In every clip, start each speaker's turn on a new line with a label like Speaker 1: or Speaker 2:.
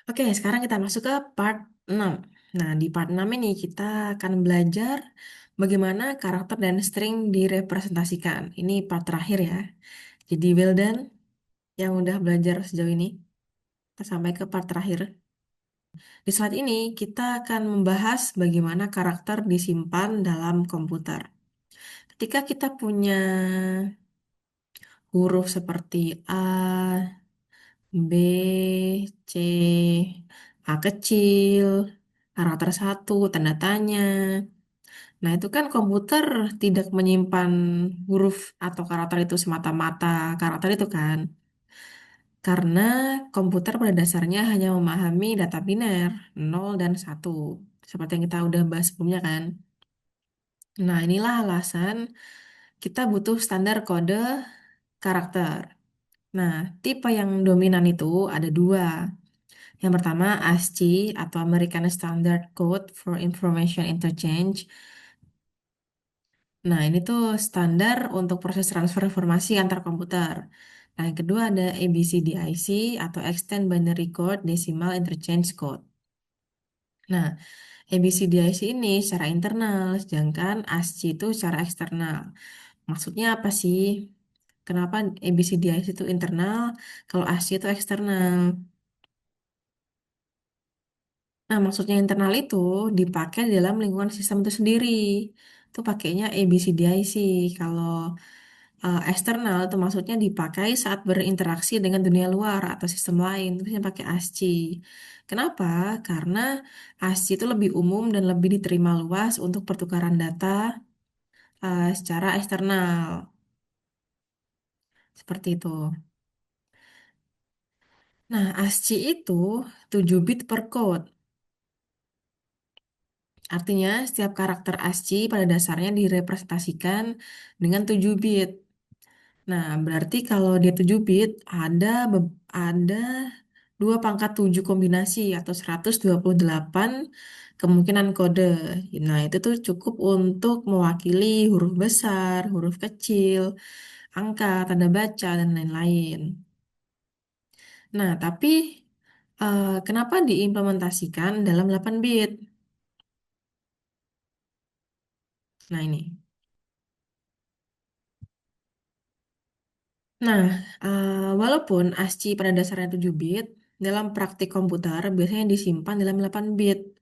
Speaker 1: Oke, sekarang kita masuk ke part 6. Nah, di part 6 ini kita akan belajar bagaimana karakter dan string direpresentasikan. Ini part terakhir ya. Jadi, well done yang udah belajar sejauh ini. Kita sampai ke part terakhir. Di slide ini, kita akan membahas bagaimana karakter disimpan dalam komputer. Ketika kita punya huruf seperti A, B, C, A kecil, karakter satu, tanda tanya. Nah, itu kan komputer tidak menyimpan huruf atau karakter itu semata-mata karakter itu kan. Karena komputer pada dasarnya hanya memahami data biner, nol dan satu. Seperti yang kita udah bahas sebelumnya kan. Nah, inilah alasan kita butuh standar kode karakter. Nah, tipe yang dominan itu ada dua. Yang pertama, ASCII atau American Standard Code for Information Interchange. Nah, ini tuh standar untuk proses transfer informasi antar komputer. Nah, yang kedua ada ABCDIC atau Extend Binary Code Decimal Interchange Code. Nah, ABCDIC ini secara internal, sedangkan ASCII itu secara eksternal. Maksudnya apa sih? Kenapa ABCDIC itu internal, kalau ASCII itu eksternal? Nah, maksudnya internal itu dipakai dalam lingkungan sistem itu sendiri. Itu pakainya ABCDIC. Kalau eksternal itu maksudnya dipakai saat berinteraksi dengan dunia luar atau sistem lain. Itu yang pakai ASCII. Kenapa? Karena ASCII itu lebih umum dan lebih diterima luas untuk pertukaran data secara eksternal. Seperti itu. Nah, ASCII itu 7 bit per code. Artinya, setiap karakter ASCII pada dasarnya direpresentasikan dengan 7 bit. Nah, berarti kalau dia 7 bit, ada 2 pangkat 7 kombinasi atau 128 kemungkinan kode. Nah, itu tuh cukup untuk mewakili huruf besar, huruf kecil, angka, tanda baca, dan lain-lain. Nah, tapi kenapa diimplementasikan dalam 8 bit? Nah, ini. Nah, walaupun ASCII pada dasarnya 7 bit, dalam praktik komputer biasanya disimpan dalam 8 bit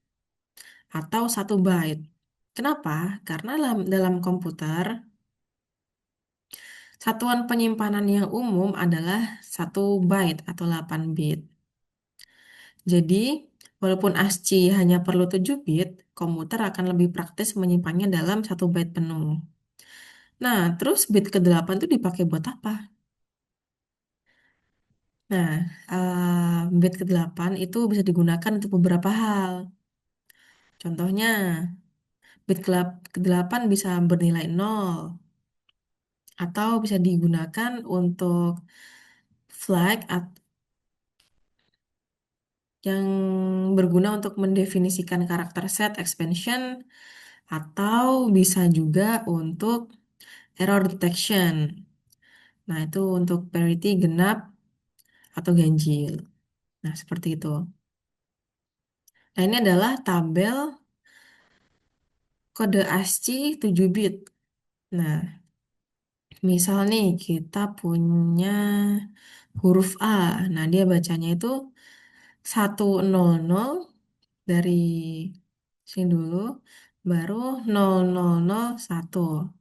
Speaker 1: atau 1 byte. Kenapa? Karena dalam komputer, satuan penyimpanan yang umum adalah 1 byte atau 8 bit. Jadi, walaupun ASCII hanya perlu 7 bit, komputer akan lebih praktis menyimpannya dalam 1 byte penuh. Nah, terus bit ke-8 itu dipakai buat apa? Nah, bit ke-8 itu bisa digunakan untuk beberapa hal. Contohnya, bit ke-8 bisa bernilai 0 atau bisa digunakan untuk flag yang berguna untuk mendefinisikan karakter set expansion atau bisa juga untuk error detection. Nah, itu untuk parity genap atau ganjil. Nah, seperti itu. Nah, ini adalah tabel kode ASCII 7 bit. Nah, misal nih kita punya huruf A. Nah, dia bacanya itu 100 dari sini dulu, baru 0001.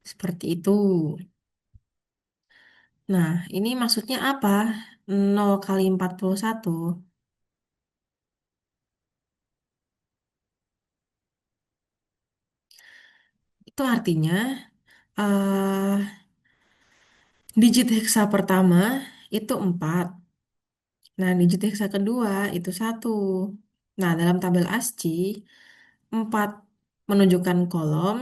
Speaker 1: Seperti itu. Nah, ini maksudnya apa? 0 kali 41. Itu artinya eh digit heksa pertama itu 4. Nah, digit heksa kedua itu 1. Nah, dalam tabel ASCII, 4 menunjukkan kolom,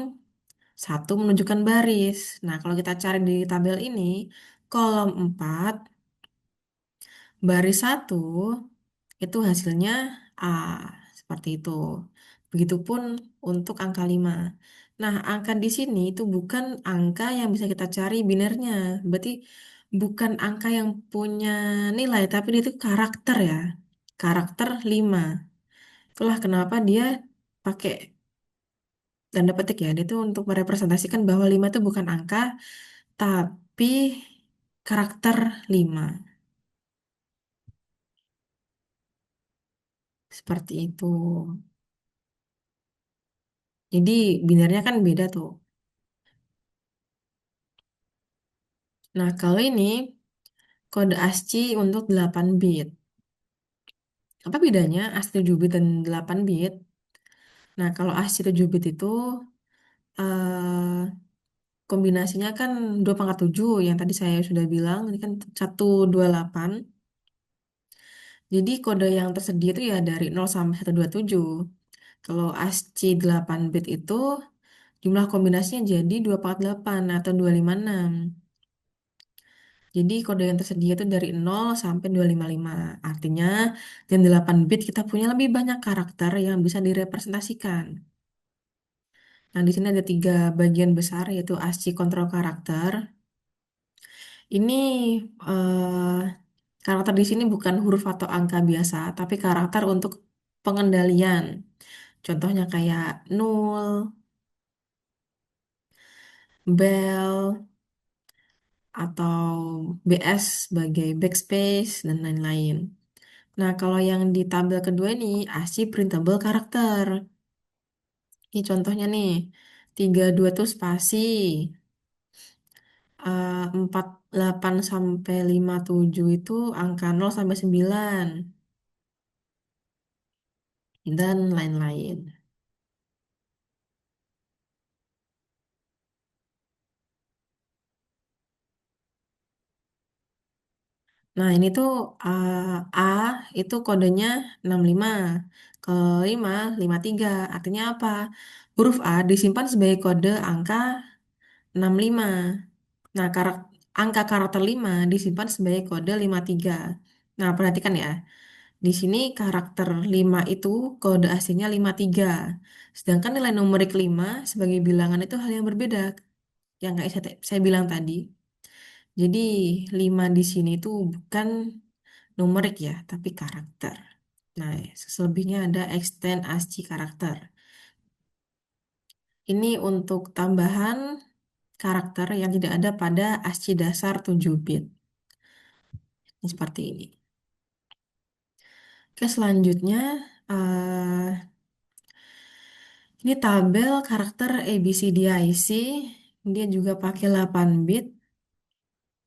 Speaker 1: 1 menunjukkan baris. Nah, kalau kita cari di tabel ini, kolom 4, baris 1, itu hasilnya A. Seperti itu. Begitupun untuk angka 5. Nah, angka di sini itu bukan angka yang bisa kita cari binernya. Berarti bukan angka yang punya nilai, tapi dia itu karakter ya. Karakter 5. Itulah kenapa dia pakai tanda petik ya. Dia itu untuk merepresentasikan bahwa 5 itu bukan angka, tapi karakter 5. Seperti itu. Jadi binarnya kan beda tuh. Nah, kalau ini kode ASCII untuk 8 bit. Apa bedanya ASCII 7 bit dan 8 bit? Nah, kalau ASCII 7 bit itu eh, kombinasinya kan 2 pangkat 7 yang tadi saya sudah bilang. Ini kan 128. Jadi kode yang tersedia itu ya dari 0 sampai 127. Kalau ASCII 8 bit itu jumlah kombinasinya jadi 248 atau 256. Jadi kode yang tersedia itu dari 0 sampai 255. Artinya yang 8 bit kita punya lebih banyak karakter yang bisa direpresentasikan. Nah, di sini ada 3 bagian besar yaitu ASCII control karakter. Ini eh, karakter di sini bukan huruf atau angka biasa, tapi karakter untuk pengendalian. Contohnya kayak nul, bel, atau BS sebagai backspace, dan lain-lain. Nah, kalau yang di tabel kedua ini, ASCII printable karakter. Ini contohnya nih, 32 itu spasi, 48 sampai 57 itu angka 0 sampai 9, dan lain-lain. Nah, ini tuh A itu kodenya 65, ke 5, 53. Artinya apa? Huruf A disimpan sebagai kode angka 65. Nah, angka karakter 5 disimpan sebagai kode 53. Nah, perhatikan ya. Di sini karakter 5 itu kode aslinya 53. Sedangkan nilai numerik 5 sebagai bilangan itu hal yang berbeda. Yang kayak saya bilang tadi. Jadi 5 di sini itu bukan numerik ya, tapi karakter. Nah, selebihnya ada extend ASCII karakter. Ini untuk tambahan karakter yang tidak ada pada ASCII dasar 7 bit. Ini seperti ini. Oke, selanjutnya eh, ini tabel karakter ABCDIC. Dia juga pakai 8 bit,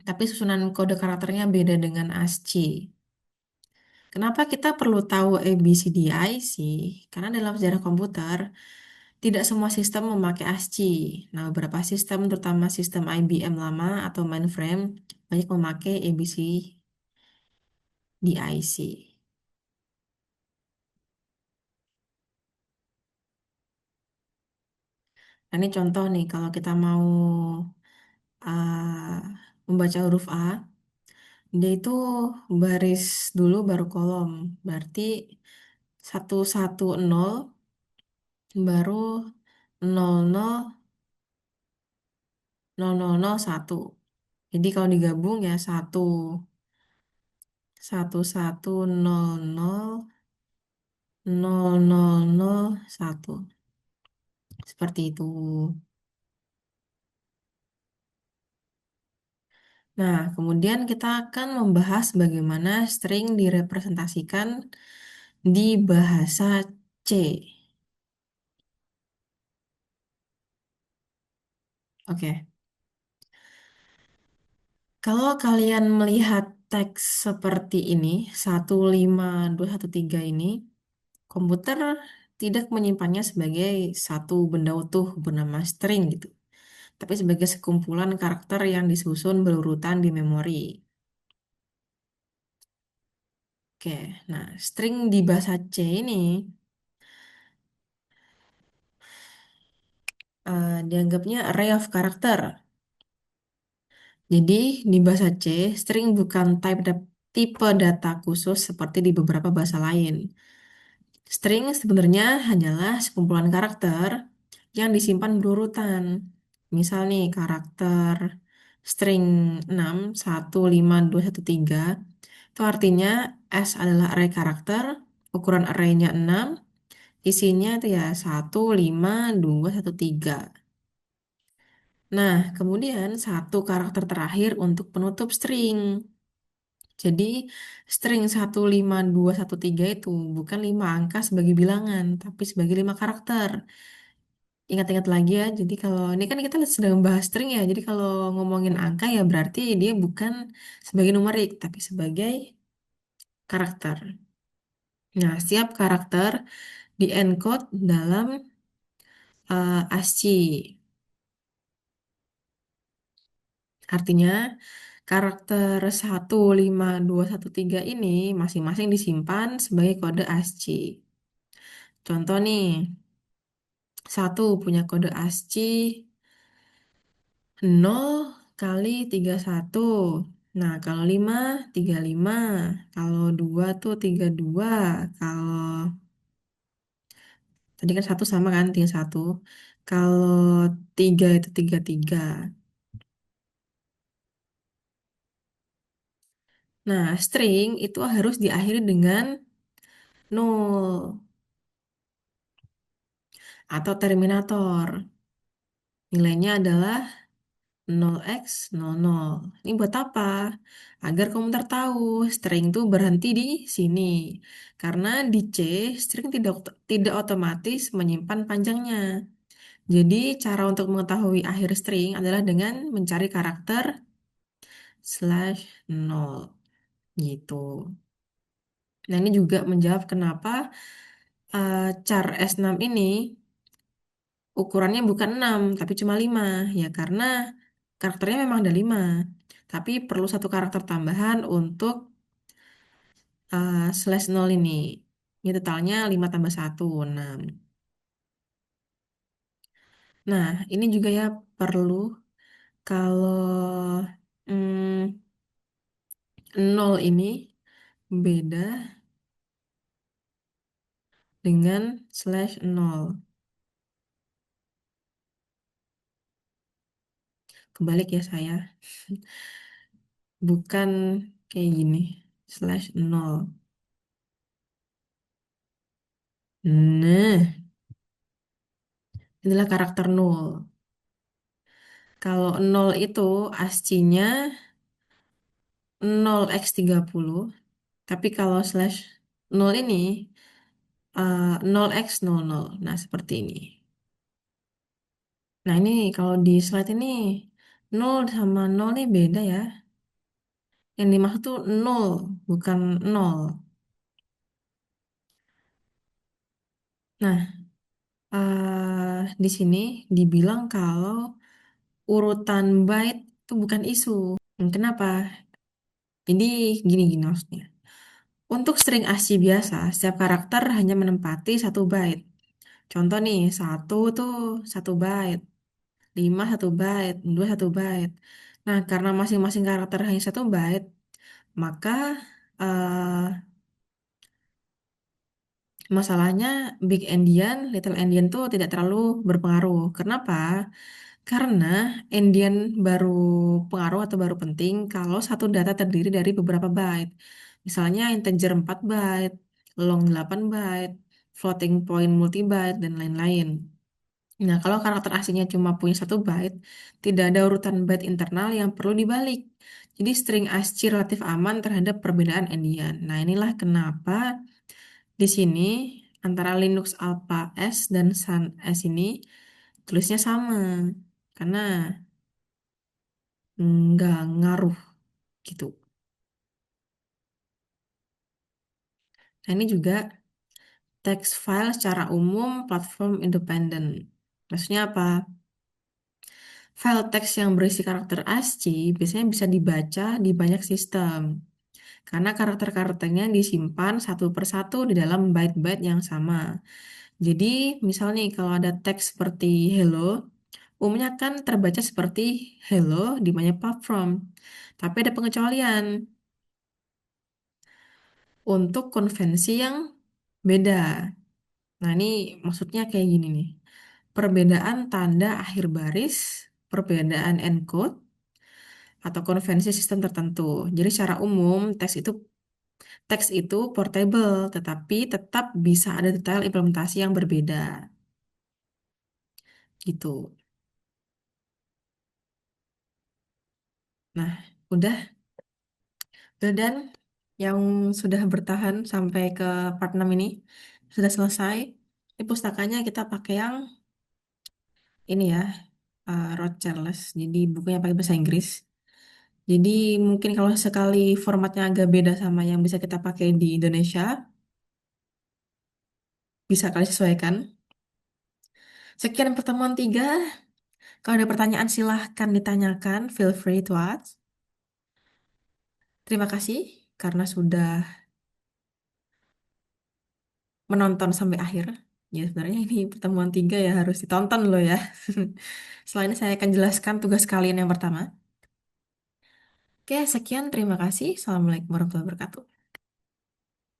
Speaker 1: tapi susunan kode karakternya beda dengan ASCII. Kenapa kita perlu tahu ABCDIC? Karena dalam sejarah komputer, tidak semua sistem memakai ASCII. Nah, beberapa sistem, terutama sistem IBM lama atau mainframe, banyak memakai ABCDIC. Nah, ini contoh nih, kalau kita mau membaca huruf A, dia itu baris dulu baru kolom. Berarti 110 baru 000001. Jadi kalau digabung ya 11100001. Seperti itu. Nah, kemudian kita akan membahas bagaimana string direpresentasikan di bahasa C. Oke. Kalau kalian melihat teks seperti ini, 15213 ini, komputer tidak menyimpannya sebagai satu benda utuh bernama string gitu, tapi sebagai sekumpulan karakter yang disusun berurutan di memori. Oke, nah string di bahasa C ini dianggapnya array of character. Jadi di bahasa C, string bukan tipe data khusus seperti di beberapa bahasa lain. String sebenarnya hanyalah sekumpulan karakter yang disimpan berurutan. Misal nih karakter string 6, 1, 5, 2, 1, 3. Itu artinya S adalah array karakter, ukuran arraynya 6, isinya itu ya 1, 5, 2, 1, 3. Nah, kemudian satu karakter terakhir untuk penutup string. Jadi, string 1, 5, 2, 1, 3 itu bukan 5 angka sebagai bilangan, tapi sebagai 5 karakter. Ingat-ingat lagi ya, jadi kalau ini kan kita sedang membahas string ya, jadi kalau ngomongin angka ya berarti dia bukan sebagai numerik, tapi sebagai karakter. Nah, setiap karakter di-encode dalam ASCII. Artinya, karakter 1, 5, 2, 1, 3 ini masing-masing disimpan sebagai kode ASCII. Contoh nih, satu punya kode ASCII 0 kali 31. Nah, kalau 5, 35. Kalau 2 tuh 32. Kalau tadi kan satu sama kan, 31. Kalau 3 itu 33. Nah, string itu harus diakhiri dengan 0 atau terminator. Nilainya adalah 0x00. Ini buat apa? Agar komputer tahu string itu berhenti di sini. Karena di C, string tidak otomatis menyimpan panjangnya. Jadi, cara untuk mengetahui akhir string adalah dengan mencari karakter slash 0 gitu. Nah, ini juga menjawab kenapa char S6 ini ukurannya bukan 6 tapi cuma 5. Ya karena karakternya memang ada 5. Tapi perlu satu karakter tambahan untuk slash 0 ini. Ini totalnya 5 tambah 1, 6. Nah, ini juga ya perlu kalau 0 ini beda dengan slash 0. Kebalik ya saya. Bukan kayak gini. Slash 0. Nah, inilah karakter 0. Kalau 0 itu ASCII-nya 0x30. Tapi kalau slash 0 ini 0x00. Nah, seperti ini. Nah, ini kalau di slide ini 0 sama 0 ini beda ya. Yang dimaksud tuh 0, bukan 0. Nah, di sini dibilang kalau urutan byte itu bukan isu. Kenapa? Jadi gini-gini maksudnya. Untuk string ASCII biasa, setiap karakter hanya menempati satu byte. Contoh nih, satu tuh satu byte, 5 satu byte, 2 satu byte. Nah, karena masing-masing karakter hanya satu byte, maka eh, masalahnya big endian, little endian tuh tidak terlalu berpengaruh. Kenapa? Karena endian baru pengaruh atau baru penting kalau satu data terdiri dari beberapa byte. Misalnya integer 4 byte, long 8 byte, floating point multi byte, dan lain-lain. Nah, kalau karakter aslinya cuma punya satu byte, tidak ada urutan byte internal yang perlu dibalik. Jadi string ASCII relatif aman terhadap perbedaan endian. Nah, inilah kenapa di sini antara Linux Alpha S dan Sun S ini tulisnya sama. Karena nggak ngaruh gitu. Nah, ini juga text file secara umum platform independen. Maksudnya apa? File teks yang berisi karakter ASCII biasanya bisa dibaca di banyak sistem. Karena karakter-karakternya disimpan satu persatu di dalam byte-byte yang sama. Jadi, misal nih kalau ada teks seperti hello, umumnya kan terbaca seperti hello di banyak platform. Tapi ada pengecualian untuk konvensi yang beda. Nah, ini maksudnya kayak gini nih. Perbedaan tanda akhir baris, perbedaan encode, atau konvensi sistem tertentu. Jadi secara umum teks itu portable, tetapi tetap bisa ada detail implementasi yang berbeda gitu. Nah, udah dan yang sudah bertahan sampai ke part 6 ini sudah selesai. Ini pustakanya kita pakai yang ini ya, Rod Charles. Jadi bukunya pakai bahasa Inggris. Jadi mungkin kalau sekali formatnya agak beda sama yang bisa kita pakai di Indonesia, bisa kali sesuaikan. Sekian pertemuan 3. Kalau ada pertanyaan silahkan ditanyakan. Feel free to ask. Terima kasih karena sudah menonton sampai akhir. Ya sebenarnya ini pertemuan 3 ya harus ditonton loh ya. Setelah ini saya akan jelaskan tugas kalian yang pertama. Oke, sekian. Terima kasih. Assalamualaikum warahmatullahi wabarakatuh.